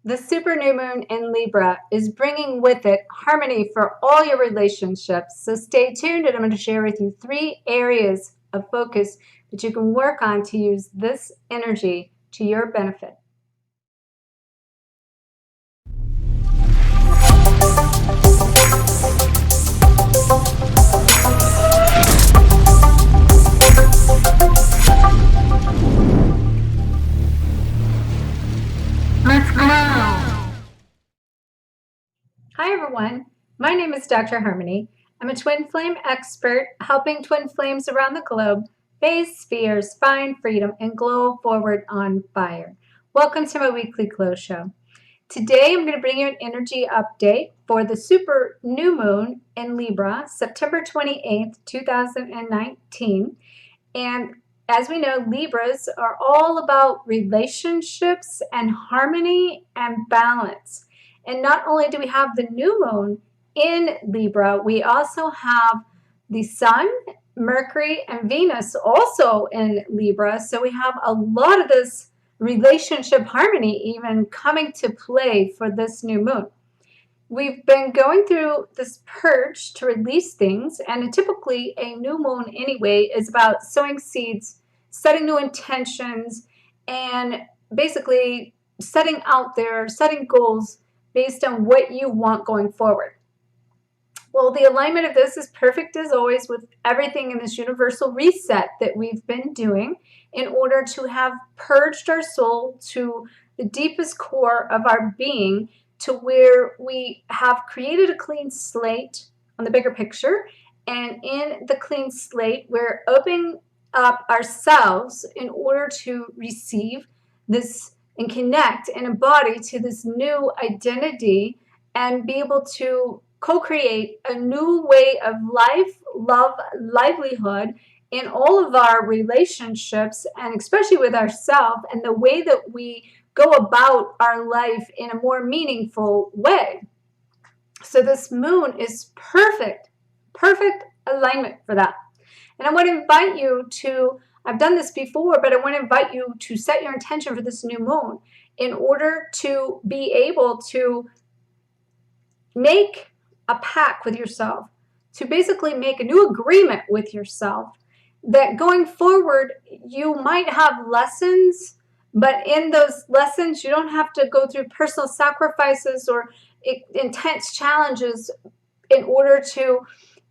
The super new moon in Libra is bringing with it harmony for all your relationships. So stay tuned, and I'm going to share with you 3 areas of focus that you can work on to use this energy to your benefit. Let's go! Hi everyone, my name is Dr. Harmony. I'm a twin flame expert helping twin flames around the globe face fears, find freedom, and glow forward on fire. Welcome to my weekly glow show. Today I'm going to bring you an energy update for the super new moon in Libra, September 28th, 2019. And as we know, Libras are all about relationships and harmony and balance. And not only do we have the new moon in Libra, we also have the Sun, Mercury, and Venus also in Libra. So we have a lot of this relationship harmony even coming to play for this new moon. We've been going through this purge to release things, and typically a new moon anyway is about sowing seeds, setting new intentions, and basically setting out there, setting goals based on what you want going forward. Well, the alignment of this is perfect as always with everything in this universal reset that we've been doing in order to have purged our soul to the deepest core of our being, to where we have created a clean slate on the bigger picture. And in the clean slate, we're opening up ourselves in order to receive this and connect and embody to this new identity and be able to co-create a new way of life, love, livelihood in all of our relationships, and especially with ourselves, and the way that we go about our life in a more meaningful way. So this moon is perfect alignment for that. And I want to invite you to, I've done this before, but I want to invite you to set your intention for this new moon in order to be able to make a pact with yourself, to basically make a new agreement with yourself that going forward you might have lessons, but in those lessons you don't have to go through personal sacrifices or intense challenges in order to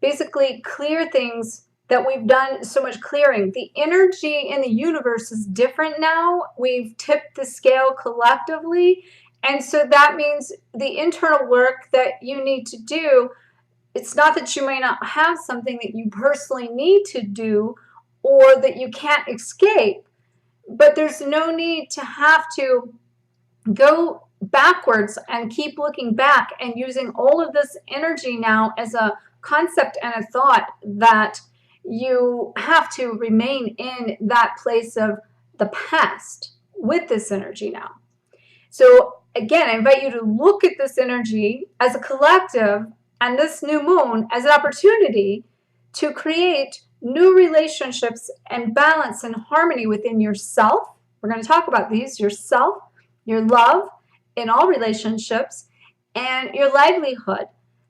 basically clear things that we've done so much clearing. The energy in the universe is different now. We've tipped the scale collectively. And so that means the internal work that you need to do, it's not that you may not have something that you personally need to do or that you can't escape, but there's no need to have to go backwards and keep looking back and using all of this energy now as a concept and a thought that you have to remain in that place of the past with this energy now. So again, I invite you to look at this energy as a collective and this new moon as an opportunity to create new relationships and balance and harmony within yourself. We're going to talk about these: yourself, your love in all relationships, and your livelihood,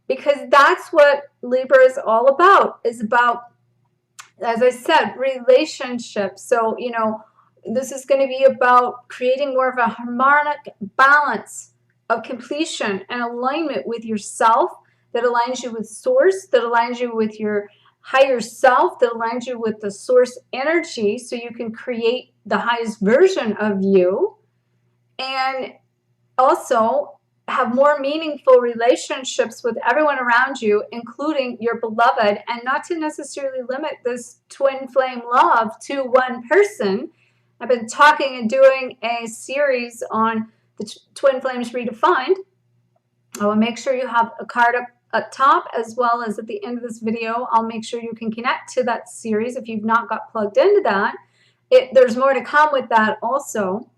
because that's what Libra is all about, is about, as I said, relationships. So, you know, this is going to be about creating more of a harmonic balance of completion and alignment with yourself that aligns you with source, that aligns you with your higher self, that aligns you with the source energy so you can create the highest version of you, and also have more meaningful relationships with everyone around you, including your beloved, and not to necessarily limit this twin flame love to one person. I've been talking and doing a series on the twin flames redefined. I will make sure you have a card up top, as well as at the end of this video. I'll make sure you can connect to that series if you've not got plugged into that. There's more to come with that also.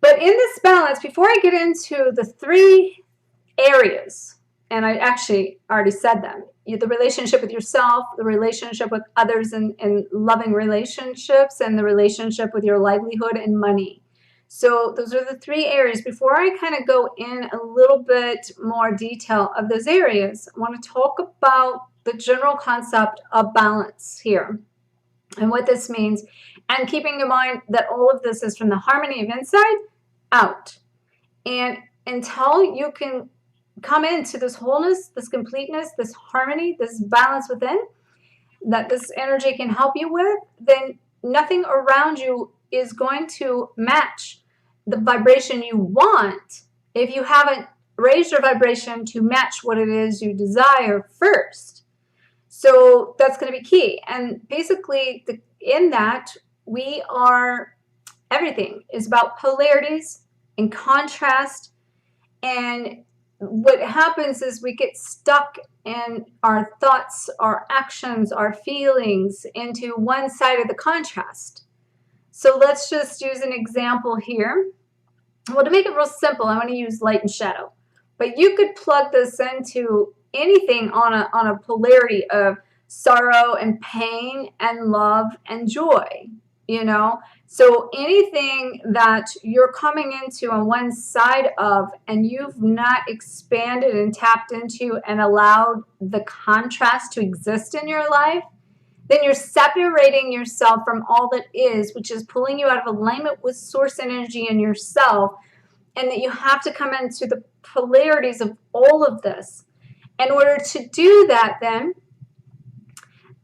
But in this balance, before I get into the 3 areas, and I actually already said them, the relationship with yourself, the relationship with others in loving relationships, and the relationship with your livelihood and money. So those are the 3 areas. Before I kind of go in a little bit more detail of those areas, I want to talk about the general concept of balance here and what this means, and keeping in mind that all of this is from the harmony of inside out. And until you can come into this wholeness, this completeness, this harmony, this balance within, that this energy can help you with, then nothing around you is going to match the vibration you want if you haven't raised your vibration to match what it is you desire first. So that's going to be key. And basically, in that, everything is about polarities and contrast. And what happens is we get stuck in our thoughts, our actions, our feelings into one side of the contrast. So let's just use an example here. Well, to make it real simple, I want to use light and shadow. But you could plug this into anything on a polarity of sorrow and pain and love and joy, you know? So anything that you're coming into on one side of and you've not expanded and tapped into and allowed the contrast to exist in your life, then you're separating yourself from all that is, which is pulling you out of alignment with source energy in yourself, and that you have to come into the polarities of all of this. In order to do that, then,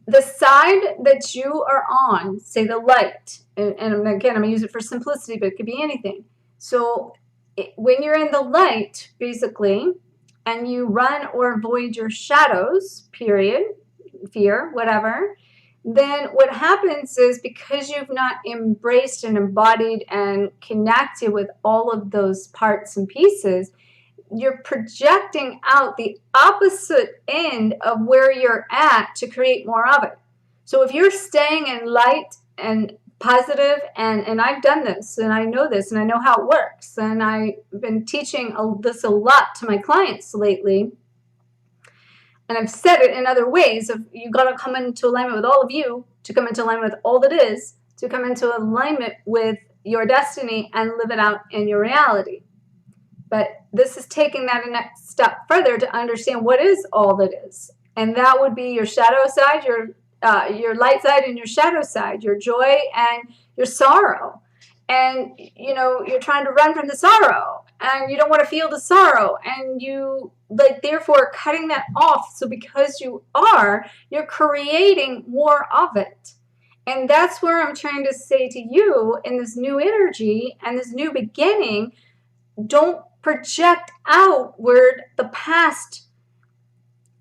the side that you are on, say the light, and again, I'm going to use it for simplicity, but it could be anything. So when you're in the light, basically, and you run or avoid your shadows, period, fear, whatever, then what happens is, because you've not embraced and embodied and connected with all of those parts and pieces, you're projecting out the opposite end of where you're at to create more of it. So if you're staying in light and positive, and I've done this, and I know this, and I know how it works, and I've been teaching this a lot to my clients lately, and I've said it in other ways of, you got to come into alignment with all of you to come into alignment with all that is, to come into alignment with your destiny and live it out in your reality. But this is taking that a next step further to understand what is all that is. And that would be your shadow side, your light side and your shadow side, your joy and your sorrow. And, you know, you're trying to run from the sorrow, and you don't want to feel the sorrow, and you, like, therefore cutting that off. So because you're creating more of it. And that's where I'm trying to say to you, in this new energy and this new beginning, don't project outward the past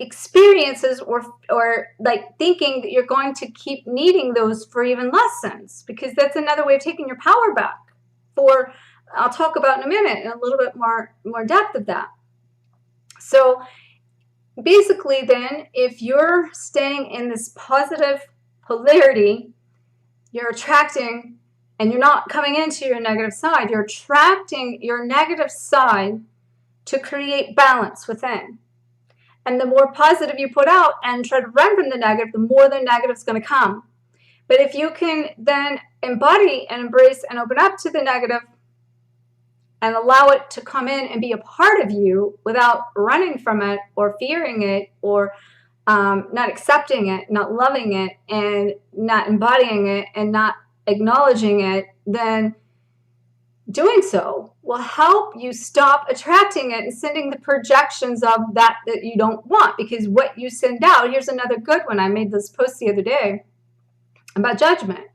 experiences or like thinking that you're going to keep needing those for even lessons, because that's another way of taking your power back. I'll talk about in a minute in a little bit more depth of that. So basically then, if you're staying in this positive polarity, you're attracting, and you're not coming into your negative side, you're attracting your negative side to create balance within. And the more positive you put out and try to run from the negative, the more the negative is going to come. But if you can then embody and embrace and open up to the negative and allow it to come in and be a part of you without running from it or fearing it or not accepting it, not loving it, and not embodying it and not acknowledging it, then doing so will help you stop attracting it and sending the projections of that you don't want. Because what you send out, here's another good one. I made this post the other day about judgment.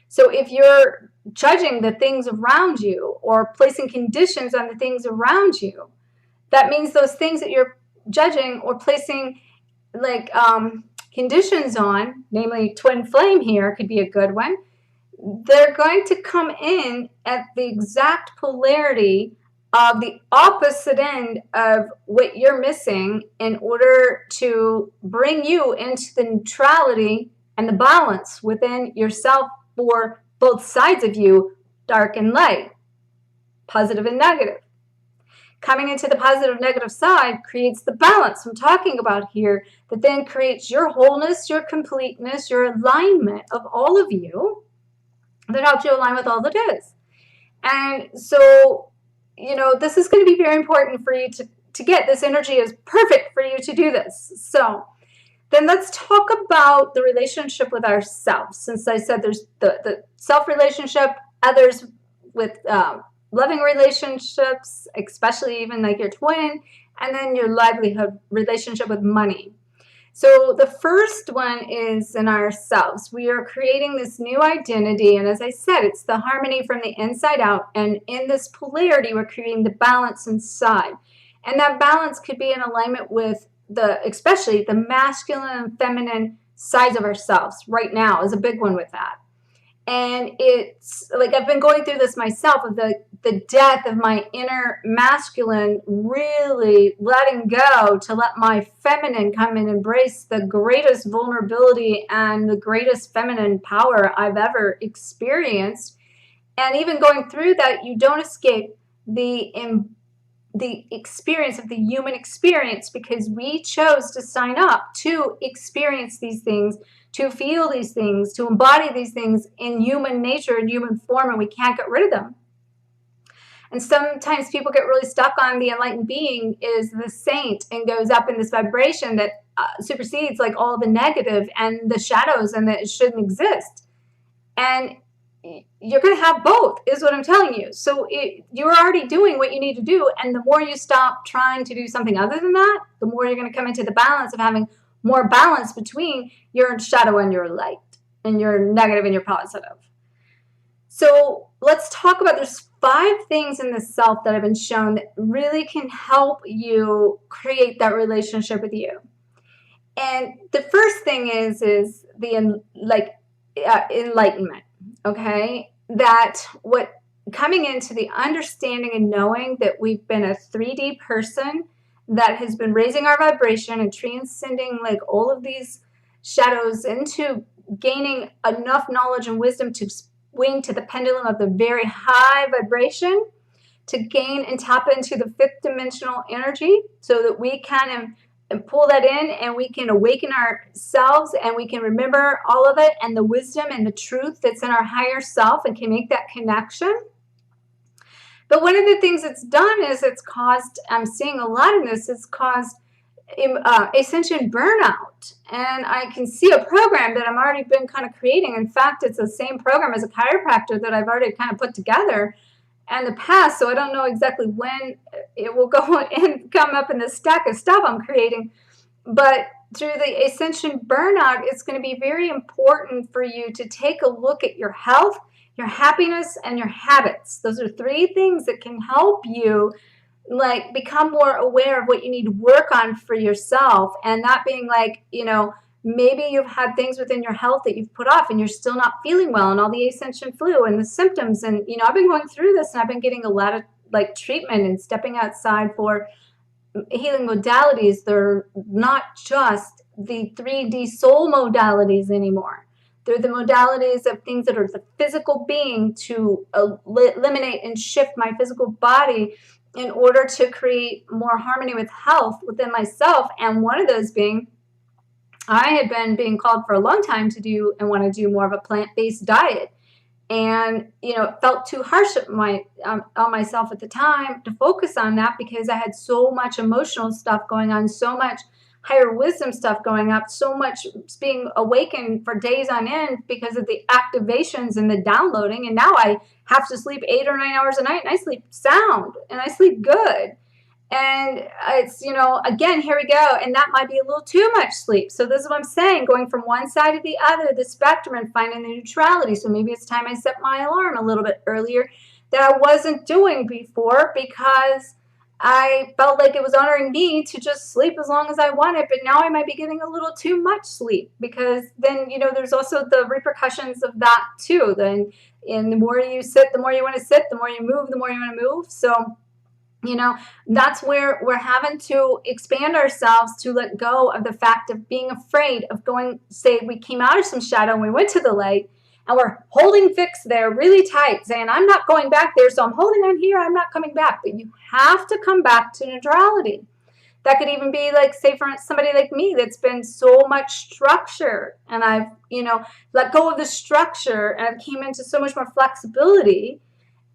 So if you're judging the things around you or placing conditions on the things around you, that means those things that you're judging or placing like conditions on, namely twin flame here could be a good one, they're going to come in at the exact polarity of the opposite end of what you're missing in order to bring you into the neutrality and the balance within yourself for both sides of you, dark and light, positive and negative. Coming into the positive negative side creates the balance I'm talking about here, that then creates your wholeness, your completeness, your alignment of all of you, that helps you align with all that is. And so, this is going to be very important for you to get. This energy is perfect for you to do this. So then let's talk about the relationship with ourselves. Since I said there's the self relationship, others with loving relationships, especially even like your twin, and then your livelihood relationship with money. So the first one is in ourselves. We are creating this new identity, and as I said, it's the harmony from the inside out, and in this polarity, we're creating the balance inside. And that balance could be in alignment with especially the masculine and feminine sides of ourselves. Right now is a big one with that. And it's like I've been going through this myself of the death of my inner masculine, really letting go to let my feminine come and embrace the greatest vulnerability and the greatest feminine power I've ever experienced. And even going through that, you don't escape the experience of the human experience, because we chose to sign up to experience these things, to feel these things, to embody these things in human nature and human form, and we can't get rid of them. And sometimes people get really stuck on the enlightened being is the saint and goes up in this vibration that supersedes like all the negative and the shadows, and that it shouldn't exist. And you're going to have both, is what I'm telling you. So you're already doing what you need to do, and the more you stop trying to do something other than that, the more you're going to come into the balance of having more balance between your shadow and your light, and your negative and your positive. So let's talk about, there's 5 things in the self that have been shown that really can help you create that relationship with you. And the first thing is the enlightenment. Okay, that what coming into the understanding and knowing that we've been a 3D person that has been raising our vibration and transcending like all of these shadows into gaining enough knowledge and wisdom to swing to the pendulum of the very high vibration, to gain and tap into the 5th dimensional energy, so that we can and pull that in, and we can awaken ourselves, and we can remember all of it and the wisdom and the truth that's in our higher self, and can make that connection. But one of the things it's done is it's caused, I'm seeing a lot in this, it's caused ascension burnout. And I can see a program that I've already been kind of creating. In fact, it's the same program as a chiropractor that I've already kind of put together in the past, so I don't know exactly when it will go and come up in the stack of stuff I'm creating. But through the ascension burnout, it's going to be very important for you to take a look at your health, your happiness, and your habits. Those are 3 things that can help you like become more aware of what you need to work on for yourself. And that being like, maybe you've had things within your health that you've put off, and you're still not feeling well, and all the ascension flu and the symptoms. And, I've been going through this, and I've been getting a lot of like treatment and stepping outside for healing modalities. They're not just the 3D soul modalities anymore. They're the modalities of things that are the physical being, to eliminate and shift my physical body in order to create more harmony with health within myself. And one of those being, I had been being called for a long time to do and want to do more of a plant-based diet. And, it felt too harsh on myself at the time to focus on that, because I had so much emotional stuff going on, so much higher wisdom stuff going up, so much being awakened for days on end because of the activations and the downloading. And now I have to sleep 8 or 9 hours a night, and I sleep sound and I sleep good. And it's, again, here we go. And that might be a little too much sleep. So this is what I'm saying, going from one side to the other, the spectrum, and finding the neutrality. So maybe it's time I set my alarm a little bit earlier that I wasn't doing before, because I felt like it was honoring me to just sleep as long as I wanted. But now I might be getting a little too much sleep, because then, there's also the repercussions of that too. Then, and the more you sit, the more you want to sit, the more you move, the more you want to move. So, that's where we're having to expand ourselves to let go of the fact of being afraid of going. Say we came out of some shadow and we went to the light, and we're holding fixed there really tight, saying, I'm not going back there, so I'm holding on here, I'm not coming back. But you have to come back to neutrality. That could even be like, say, for somebody like me that's been so much structure, and I've, let go of the structure, and I've came into so much more flexibility.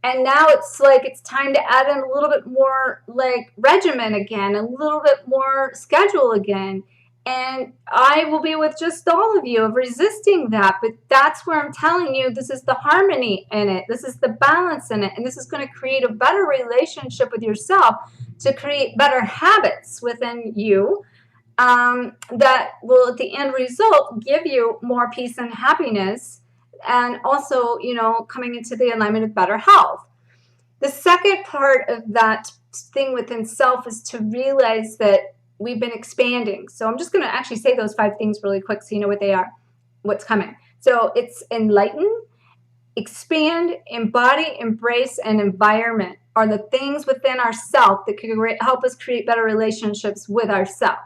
And now it's like it's time to add in a little bit more like regimen again, a little bit more schedule again. And I will be with just all of you of resisting that. But that's where I'm telling you, this is the harmony in it. This is the balance in it. And this is going to create a better relationship with yourself, to create better habits within you, that will, at the end result, give you more peace and happiness. And also, you know, coming into the alignment of better health. The second part of that thing within self is to realize that we've been expanding. So I'm just going to actually say those 5 things really quick so you know what they are, what's coming. So it's enlighten, expand, embody, embrace, and environment are the things within ourself that can help us create better relationships with ourself.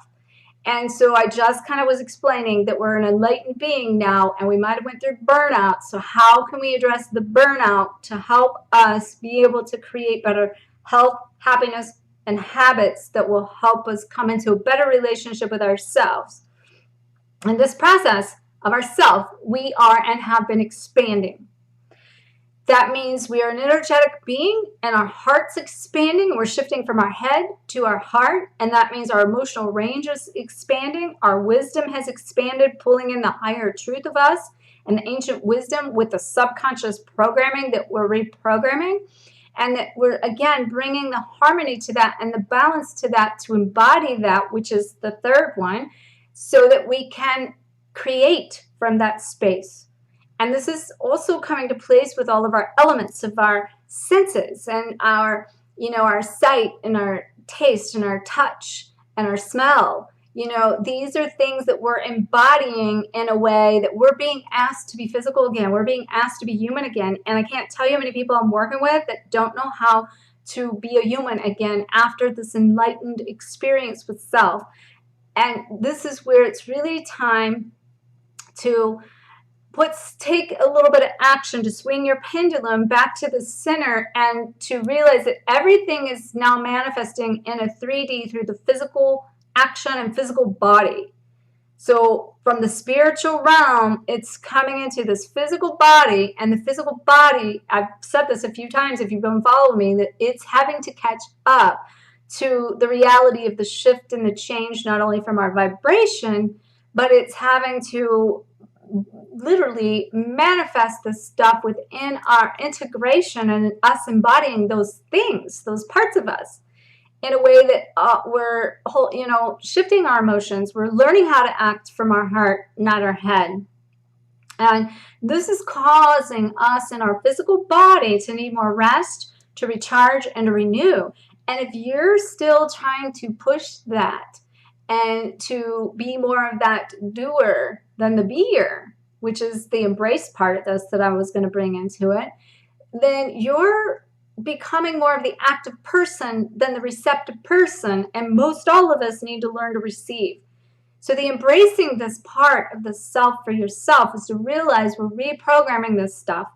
And so I just kind of was explaining that we're an enlightened being now, and we might have went through burnout. So how can we address the burnout to help us be able to create better health, happiness, and habits that will help us come into a better relationship with ourselves? In this process of ourself, we are and have been expanding. That means we are an energetic being, and our heart's expanding. We're shifting from our head to our heart, and that means our emotional range is expanding. Our wisdom has expanded, pulling in the higher truth of us and the ancient wisdom with the subconscious programming that we're reprogramming, and that we're, again, bringing the harmony to that and the balance to that, to embody that, which is the third one, so that we can create from that space. And this is also coming to place with all of our elements of our senses and our, you know, our sight and our taste and our touch and our smell. You know, these are things that we're embodying in a way that we're being asked to be physical again. We're being asked to be human again. And I can't tell you how many people I'm working with that don't know how to be a human again after this enlightened experience with self. And this is where it's really time to take a little bit of action to swing your pendulum back to the center, and to realize that everything is now manifesting in a 3D through the physical action and physical body. So from the spiritual realm, it's coming into this physical body, and the physical body, I've said this a few times if you've been following me, that it's having to catch up to the reality of the shift and the change, not only from our vibration, but it's having to literally manifest this stuff within our integration and us embodying those things, those parts of us, in a way that we're, you know, shifting our emotions. We're learning how to act from our heart, not our head. And this is causing us in our physical body to need more rest, to recharge, and to renew. And if you're still trying to push that and to be more of that doer than the beer, which is the embrace part of this that I was going to bring into it, then you're becoming more of the active person than the receptive person. And most all of us need to learn to receive. So the embracing this part of the self for yourself is to realize we're reprogramming this stuff.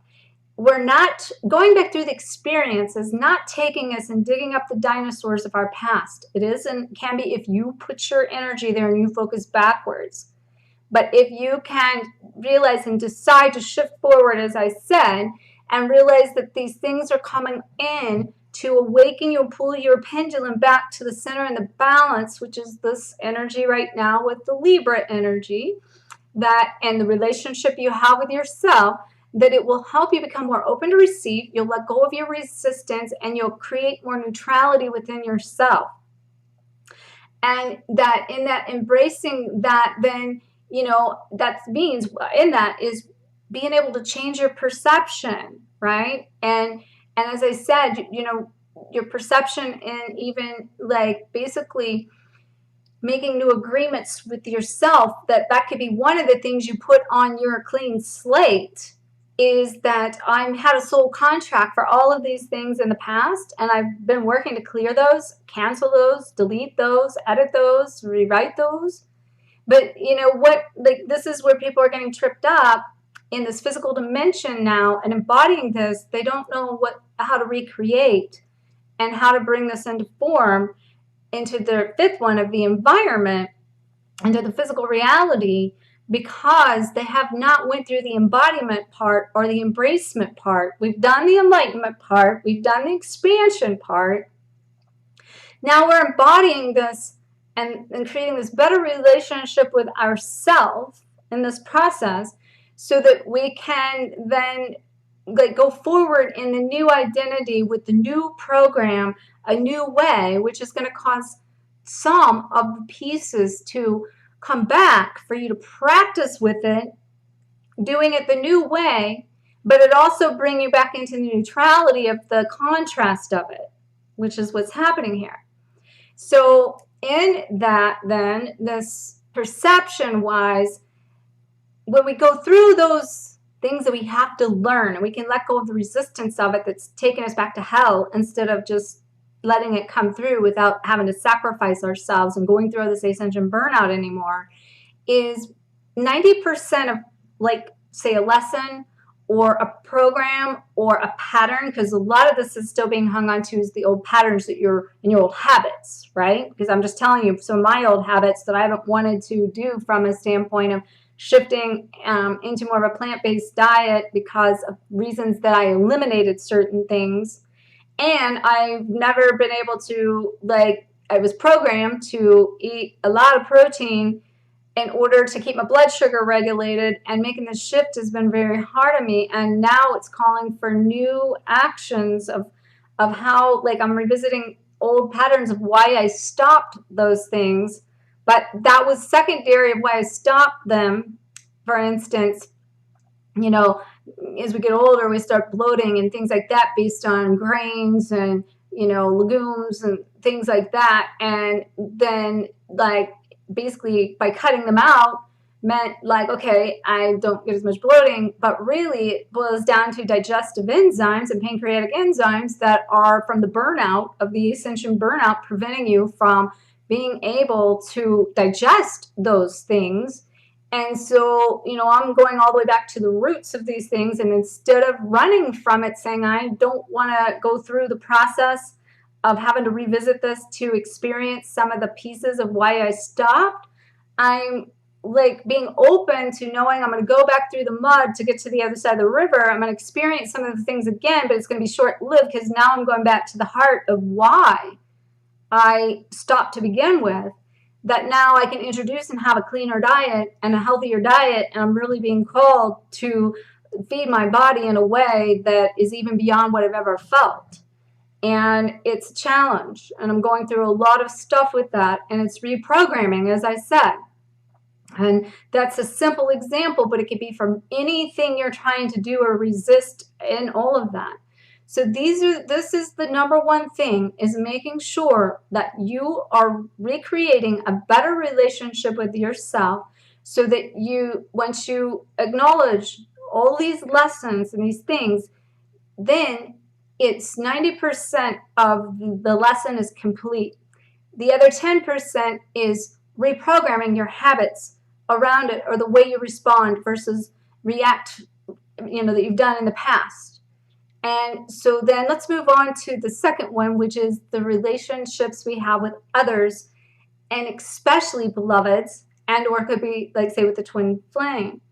We're not going back through the experience, is not taking us and digging up the dinosaurs of our past. It is and can be if you put your energy there and you focus backwards. But if you can realize and decide to shift forward, as I said, and realize that these things are coming in to awaken you and pull your pendulum back to the center and the balance, which is this energy right now with the Libra energy, that and the relationship you have with yourself, that it will help you become more open to receive. You'll let go of your resistance, and you'll create more neutrality within yourself. And that in that embracing that, then, you know, that means in that is being able to change your perception, right? And as I said, you know, your perception, and even like basically making new agreements with yourself, that could be one of the things you put on your clean slate, is that I had a soul contract for all of these things in the past, and I've been working to clear those, cancel those, delete those, edit those, rewrite those. But you know what, like this is where people are getting tripped up in this physical dimension now and embodying this. They don't know how to recreate and how to bring this into form, into the fifth one of the environment, into the physical reality. because they have not went through the embodiment part or the embracement part. We've done the enlightenment part. We've done the expansion part. Now we're embodying this and creating this better relationship with ourselves in this process so that we can then go forward in the new identity with the new program, a new way, which is going to cause some of the pieces to come back for you to practice with it, doing it the new way, but it also bring you back into the neutrality of the contrast of it, which is what's happening here. So in that, then, this perception-wise, when we go through those things that we have to learn, and we can let go of the resistance of it that's taking us back to hell instead of just letting it come through without having to sacrifice ourselves and going through this ascension burnout anymore, is 90% of, like, say, a lesson or a program or a pattern, because a lot of this is still being hung on to is the old patterns that you're in, your old habits, right? Because I'm just telling you, so my old habits that I haven't wanted to do from a standpoint of shifting into more of a plant-based diet because of reasons that I eliminated certain things. And I've never been able to, like, I was programmed to eat a lot of protein in order to keep my blood sugar regulated, and making the shift has been very hard on me. And now it's calling for new actions of how, like, I'm revisiting old patterns of why I stopped those things. But that was secondary of why I stopped them. For instance, you know, as we get older, we start bloating and things like that based on grains and, you know, legumes and things like that. And then, like, basically by cutting them out meant, like, okay, I don't get as much bloating, but really it boils down to digestive enzymes and pancreatic enzymes that are from the burnout of the ascension burnout, preventing you from being able to digest those things. And so, you know, I'm going all the way back to the roots of these things, and instead of running from it, saying I don't want to go through the process of having to revisit this to experience some of the pieces of why I stopped, I'm, like, being open to knowing I'm going to go back through the mud to get to the other side of the river. I'm going to experience some of the things again, but it's going to be short-lived because now I'm going back to the heart of why I stopped to begin with. That now I can introduce and have a cleaner diet and a healthier diet, and I'm really being called to feed my body in a way that is even beyond what I've ever felt. And it's a challenge, and I'm going through a lot of stuff with that, and it's reprogramming, as I said. And that's a simple example, but it could be from anything you're trying to do or resist in all of that. So this is the number one thing, is making sure that you are recreating a better relationship with yourself, so that you, once you acknowledge all these lessons and these things, then it's 90% of the lesson is complete. The other 10% is reprogramming your habits around it, or the way you respond versus react, you know, that you've done in the past. And so then let's move on to the second one, which is the relationships we have with others, and especially beloveds, and or it could be, like, say, with the twin flame.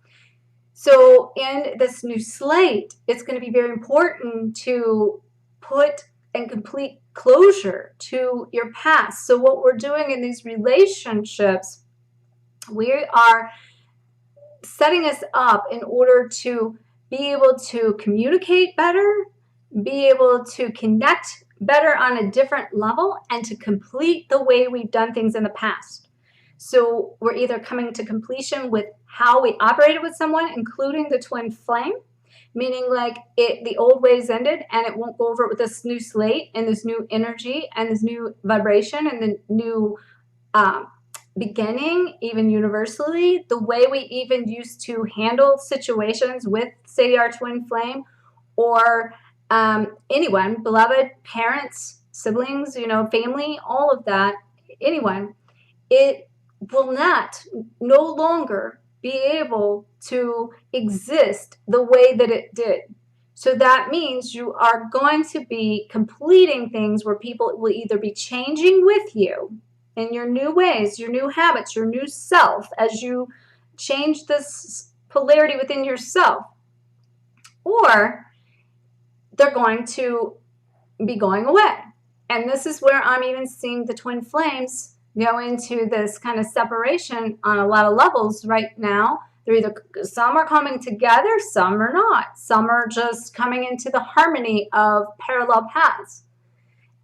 So in this new slate, it's going to be very important to put and complete closure to your past. So what we're doing in these relationships, we are setting us up in order to be able to communicate better, be able to connect better on a different level, and to complete the way we've done things in the past. So we're either coming to completion with how we operated with someone, including the twin flame, meaning, like, the old ways ended and it won't go over it with this new slate and this new energy and this new vibration and the new beginning, even universally, the way we even used to handle situations with, say, our twin flame, or anyone, beloved, parents, siblings, you know, family, all of that, anyone, it will no longer be able to exist the way that it did. So that means you are going to be completing things where people will either be changing with you in your new ways, your new habits, your new self, as you change this polarity within yourself, or they're going to be going away. And this is where I'm even seeing the twin flames go into this kind of separation on a lot of levels right now. They're either, some are coming together, some are not. Some are just coming into the harmony of parallel paths.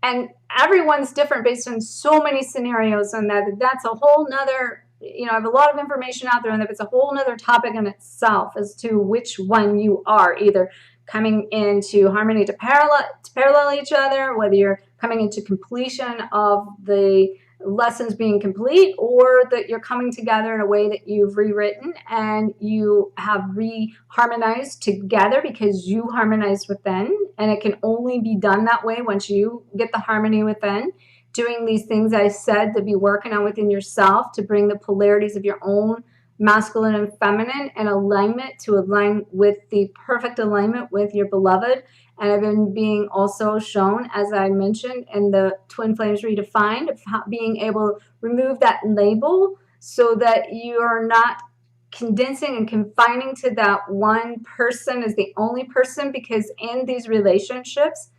And everyone's different based on so many scenarios, and that's a whole nother, I have a lot of information out there, and it's a whole nother topic in itself as to which one you are, either coming into harmony to parallel each other, whether you're coming into completion of the lessons being complete, or that you're coming together in a way that you've rewritten and you have re-harmonized together because you harmonized within, and it can only be done that way once you get the harmony within, doing these things I said to be working on within yourself to bring the polarities of your own masculine and feminine in alignment, to align with the perfect alignment with your beloved. And I've been being also shown, as I mentioned in the Twin Flames Redefined, of being able to remove that label so that you're not condensing and confining to that one person as the only person, because in these relationships,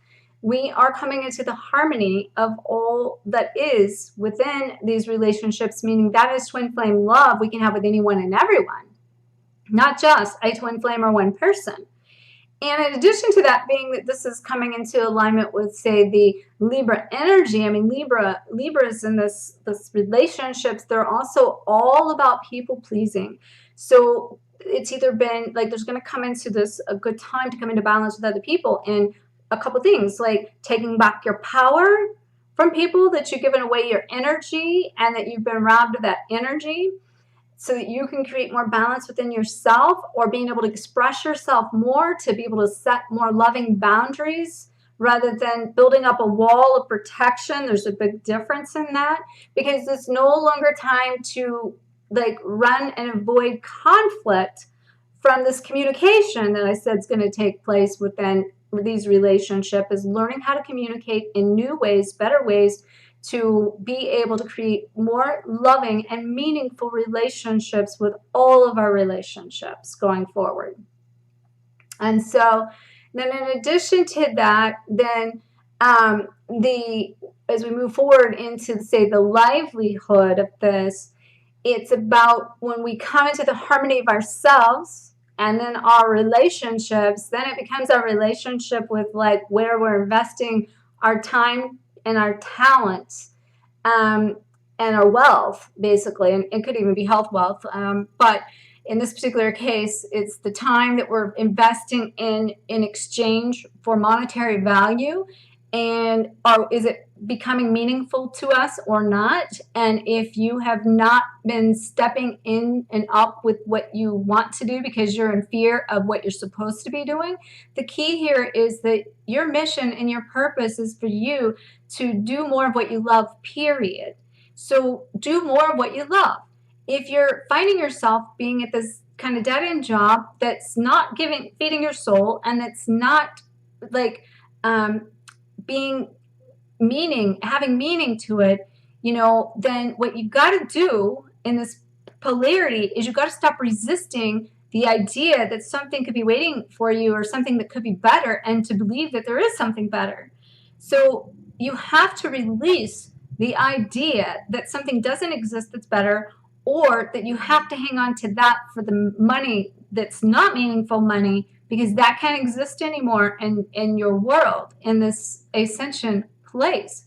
we are coming into the harmony of all that is within these relationships, meaning that is twin flame love we can have with anyone and everyone, not just a twin flame or one person. And in addition to that, being that this is coming into alignment with, say, the Libra energy, I mean, Libras in this relationships, they're also all about people pleasing. So it's either been like there's going to come into this a good time to come into balance with other people, and a couple things like taking back your power from people that you've given away your energy and that you've been robbed of that energy, so that you can create more balance within yourself, or being able to express yourself more, to be able to set more loving boundaries rather than building up a wall of protection. There's a big difference in that, because it's no longer time to like run and avoid conflict from this communication that I said is going to take place within these relationships, is learning how to communicate in new ways, better ways, to be able to create more loving and meaningful relationships with all of our relationships going forward. And so then in addition to that, then as we move forward into, say, the livelihood of this, it's about when we come into the harmony of ourselves and then our relationships, then it becomes our relationship with like where we're investing our time and our talents and our wealth, basically. And it could even be health wealth. But in this particular case, it's the time that we're investing in exchange for monetary value. And is it becoming meaningful to us or not? And if you have not been stepping in and up with what you want to do because you're in fear of what you're supposed to be doing, the key here is that your mission and your purpose is for you to do more of what you love, period. So do more of what you love. If you're finding yourself being at this kind of dead-end job that's not feeding your soul, and that's not like having meaning to it, then what you got to do in this polarity is you got to stop resisting the idea that something could be waiting for you, or something that could be better, and to believe that there is something better. So you have to release the idea that something doesn't exist that's better, or that you have to hang on to that for the money that's not meaningful money, because that can't exist anymore in your world, in this ascension place.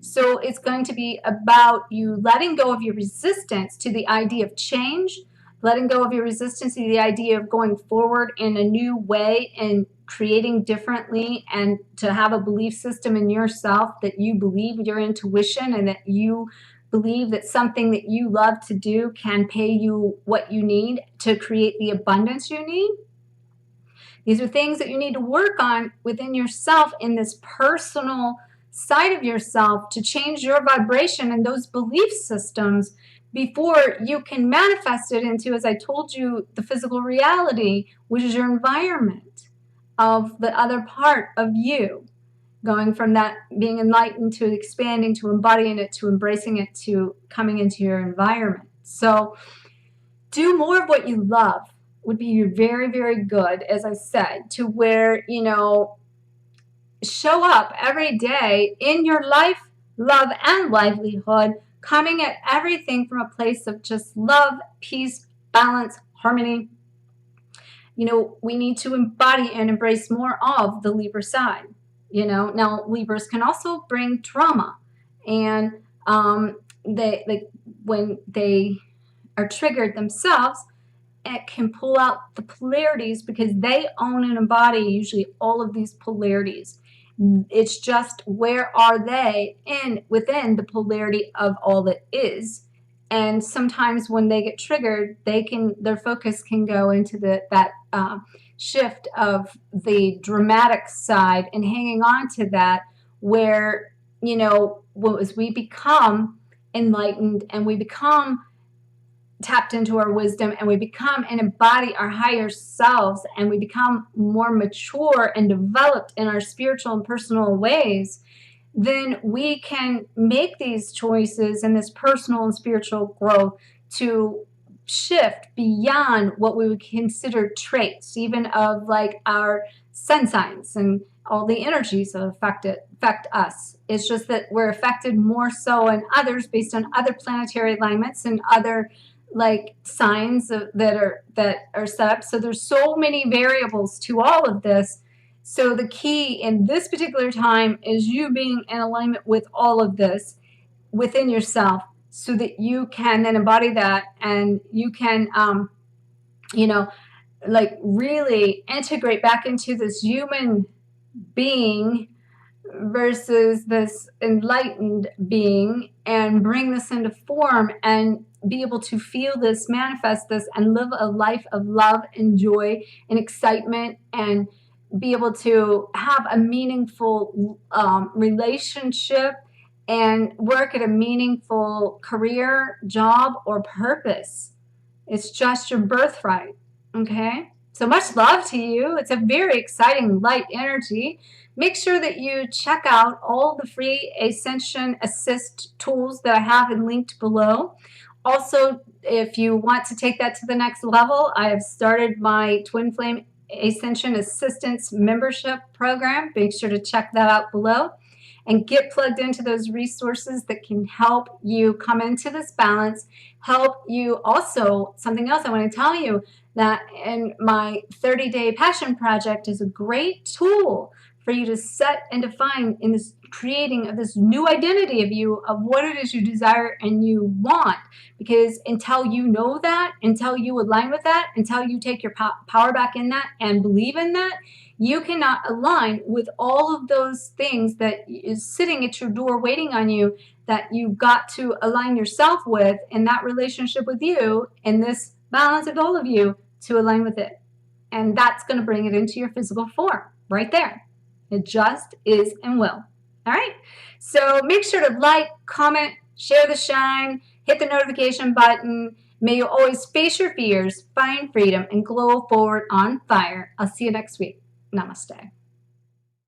So it's going to be about you letting go of your resistance to the idea of change, letting go of your resistance to the idea of going forward in a new way and creating differently, and to have a belief system in yourself that you believe your intuition, and that you believe that something that you love to do can pay you what you need to create the abundance you need. These are things that you need to work on within yourself, in this personal side of yourself, to change your vibration and those belief systems before you can manifest it into, as I told you, the physical reality, which is your environment of the other part of you, going from that being enlightened to expanding, to embodying it, to embracing it, to coming into your environment. So do more of what you love would be very, very good, as I said, to where, you know, show up every day in your life, love, and livelihood, coming at everything from a place of just love, peace, balance, harmony. You know, we need to embody and embrace more of the Libra side. You know, now Libras can also bring drama, and when they are triggered themselves, it can pull out the polarities because they own and embody usually all of these polarities. It's just where are they within the polarity of all that is. And sometimes when they get triggered, their focus can go into that shift of the dramatic side and hanging on to that, where, you know, as we become enlightened and we become tapped into our wisdom and we become and embody our higher selves and we become more mature and developed in our spiritual and personal ways, then we can make these choices and this personal and spiritual growth to shift beyond what we would consider traits, even of like our sun signs and all the energies that affect us. It's just that we're affected more so in others based on other planetary alignments and other like signs that are set up. So there's so many variables to all of this. So the key in this particular time is you being in alignment with all of this within yourself, so that you can then embody that, and you can you know, like really integrate back into this human being versus this enlightened being, and bring this into form and be able to feel this, manifest this, and live a life of love and joy and excitement, and be able to have a meaningful relationship and work at a meaningful career, job, or purpose. It's just your birthright, okay? So much love to you. It's a very exciting light energy. Make sure that you check out all the free Ascension Assist tools that I have linked below. Also, if you want to take that to the next level, I have started my Twin Flame Ascension Assistance membership program. Make sure to check that out below and get plugged into those resources that can help you come into this balance, help you also. Something else I want to tell you, that in my 30-day passion project is a great tool for you to set and define in this creating of this new identity of you, of what it is you desire and you want. Because until you know that, until you align with that, until you take your power back in that and believe in that, you cannot align with all of those things that is sitting at your door waiting on you, that you've got to align yourself with, in that relationship with you, in this balance of all of you, to align with it. And that's going to bring it into your physical form right there. It just is and will. All right. So make sure to like, comment, share the shine, hit the notification button. May you always face your fears, find freedom, and glow forward on fire. I'll see you next week. Namaste.